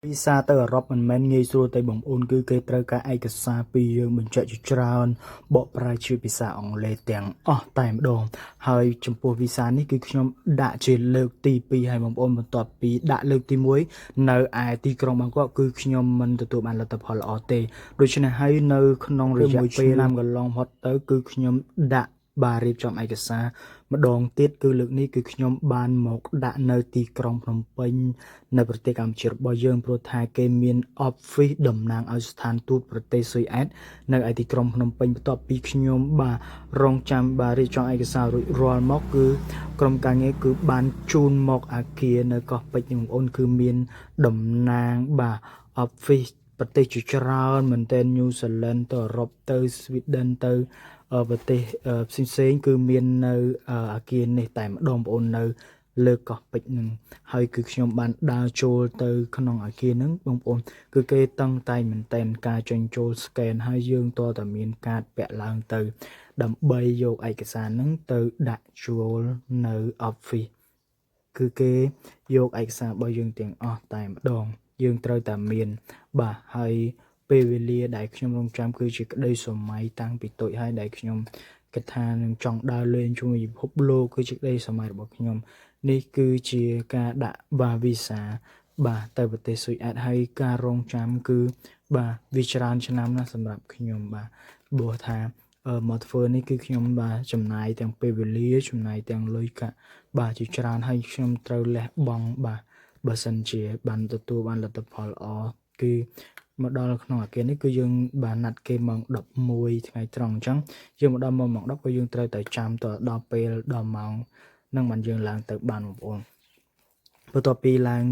วีซ่าទៅអឺរ៉ុបមិនមែនងាយស្រួលទេបងប្អូនគឺគេត្រូវការឯកសារពីយើងបញ្ជាក់ជាច្រើនបកប្រែជាភាសាអង់គ្លេសទាំងអស់តែម្ដងហើយចំពោះវីសានេះគឺខ្ញុំដាក់ជាលើកទី2ហើយបងប្អូនបន្ទាប់ពីដាក់លើកទី1នៅឯទីក្រុងបាងកកគឺខ្ញុំមិនទទួលបានលទ្ធផលល្អទេដូច្នេះហើយនៅក្នុងរយៈពេលឆ្នាំកន្លងផុតទៅគឺខ្ញុំដាក់បាទរៀបចំឯកសារម្ដងទៀតគឺលើកនេះគឺខ្ញុំបានមកដាក់នៅទីក្រុងភ្នំពេញនៅប្រទេសកម្ពុជារបស់យើងព្រោះថាគេមាន office តំណាងឲ្យស្ថានទូតប្រទេសស៊ុយអែតនៅឯទីក្រុងភ្នំពេញបន្ទាប់ពីខ្ញុំបាទរងចាំបាទរៀបចំឯកសាររួចរាល់មកគឺក្រុមការងារគឺបានជូនមកអាគារនៅកោះពេជ្រនេះបងប្អូនគឺមានតំណាងបាទ office ប្រទេសជាច្រើនមែនទែន New Zealand ទៅអឺរ៉ុបទៅ Sweden ទៅប្រទេសផ្សេងៗគឺមាននៅអាគារនេះតែម្ដងបងប្អូននៅលើកោះពេជ្រនឹងហើយគឺខ្ញុំបានដើរចូលទៅក្នុងអាគារហ្នឹងបងប្អូនគឺគេតឹងតែងមែនតែនការចេញចូល scan ហើយយើងតតែមានកាតពាក់ឡើងទៅដើម្បីយកឯកសារហ្នឹងទៅដាក់ចូលនៅ office គឺគេយកឯកសាររបស់យើងទាំងអស់តែម្ដងយើងត្រូវតែមានបាទហើយពេលវេលាដែលខ្ញុំរងចាំគឺជាក្តីស្រមៃតាំងពីតូចហើយដែលខ្ញុំគិតថានឹងចង់ដើរលេងជាមួយពិភពលោកគឺជាក្តីស្រមៃរបស់ខ្ញុំនេះគឺជាការដាក់បាទវីសាបាទទៅប្រទេសស៊ុយអែតហើយការរងចាំគឺបាទវាច្រើនឆ្នាំណាស់សម្រាប់ខ្ញុំបាទព្រោះថាមកធ្វើនេះគឺខ្ញុំបាទចំណាយទាំងពេលវេលាចំណាយទាំងលុយកាក់បាទជាច្រើនហើយខ្ញុំត្រូវលះបង់បាទបើសិនជាបានទទួលបានលទ្ធផលល្អគឺមកដល់ក្នុងអាគារនេះគឺយើងបានណាត់គេម៉ោង11ថ្ងៃត្រង់អញ្ចឹងយើងមកដល់ម៉ោង10ក៏យើងត្រូវតែចាំតដល់ពេលដល់ម៉ោងនឹងបានយើងឡើងទៅបានបងប្អូនបន្ទាប់ពីឡើង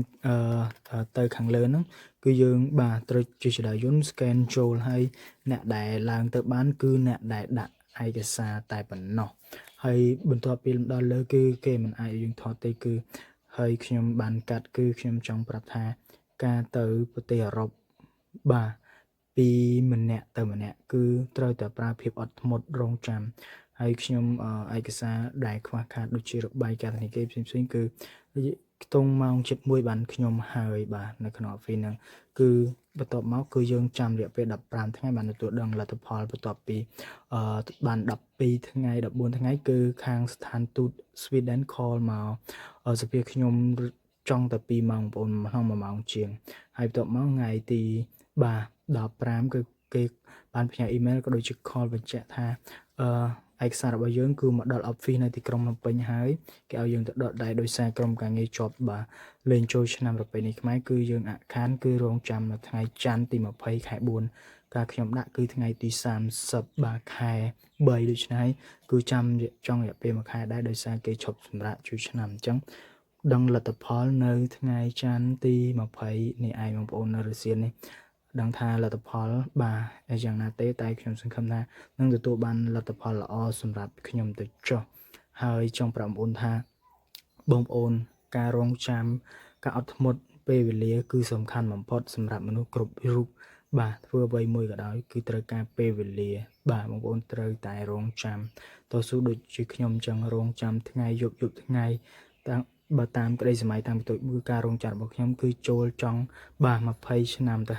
ទៅខាងលើហ្នឹងគឺយើងបាទត្រូវជាចរាយន្ត scan ចូលហើយអ្នកដែលឡើងទៅបានគឺអ្នកដែលដាក់ឯកសារតែប៉ុណ្ណោះហើយបន្ទាប់ពីដល់លើគឺគេមិនអាចឲ្យយើងថតទេគឺហើយខ្ញុំបានកាត់គឺខ្ញុំចង់ប្រាប់ថាការទៅប្រទេសអឺរ៉ុបបាទពីម្នាក់ទៅម្នាក់គឺត្រូវតែប្រើភាពអត់ធ្មត់រងចាំហើយខ្ញុំឯកសារដែលខ្វះខាតដូចជារបាយការណ៍ធនាគារផ្សេងៗគឺខ្ទង់ម៉ោងជិត1បានខ្ញុំហើយបាទនៅក្នុង office ហ្នឹងគឺបន្ទាប់មកគឺយើងចាំរយៈពេល15ថ្ងៃបានទទួលដឹងលទ្ធផលបន្ទាប់ពីបាន12ថ្ងៃ14ថ្ងៃគឺខាងស្ថានទូត Sweden call មកសភាខ្ញុំចង់តែ2ម៉ោងបងប្អូនក្នុង1ម៉ោងជាងហើយបន្ទាប់មកថ្ងៃទីបាទ15គឺគេបានផ្ញើអ៊ីមែលក៏ដូចជា call បញ្ជាក់ថាឯកសាររបស់យើងគឺមកដល់ office នៅទីក្រុងភ្នំពេញហើយគេឲ្យយើងទៅដកដៃដោយសារក្រុមការងារជាប់បាទលេងចូលឆ្នាំប្រពៃណីខ្មែរគឺយើងអាក់ខានគឺរងចាំនៅថ្ងៃច័ន្ទទី20ខែ4ការខ្ញុំដាក់គឺថ្ងៃទី30បាទខែ3ដូច្នេះគឺចាំចង់រយៈពេល1ខែដែរដោយសារគេឈប់សម្រាកជួយឆ្នាំអញ្ចឹងដឹងលទ្ធផលនៅថ្ងៃច័ន្ទទី20នេះឯងបងប្អូននៅរុស្ស៊ីនេះដឹងថាលទ្ធផលបាទយ៉ាងណាទេតែខ្ញុំសង្ឃឹមថានឹងទទួលបានលទ្ធផលល្អសម្រាប់ខ្ញុំទៅចុះហើយចង់ប្រាប់បងប្អូនថាបងប្អូនការរងចាំការអត់ធ្មត់ពេលវេលាគឺសំខាន់បំផុតសម្រាប់មនុស្សគ្រប់រូបបាទធ្វើអ្វីមួយក៏ដោយគឺត្រូវការពេលវេលាបាទបងប្អូនត្រូវតែរងចាំតស៊ូដូចជាខ្ញុំចឹងរងចាំថ្ងៃយប់ថ្ងៃបើតាមក្តីសម័យតាំងពីតូចគឺការរងចាំរបស់ខ្ញុំគឺចូលចង់បាទ20ឆ្នាំទៅ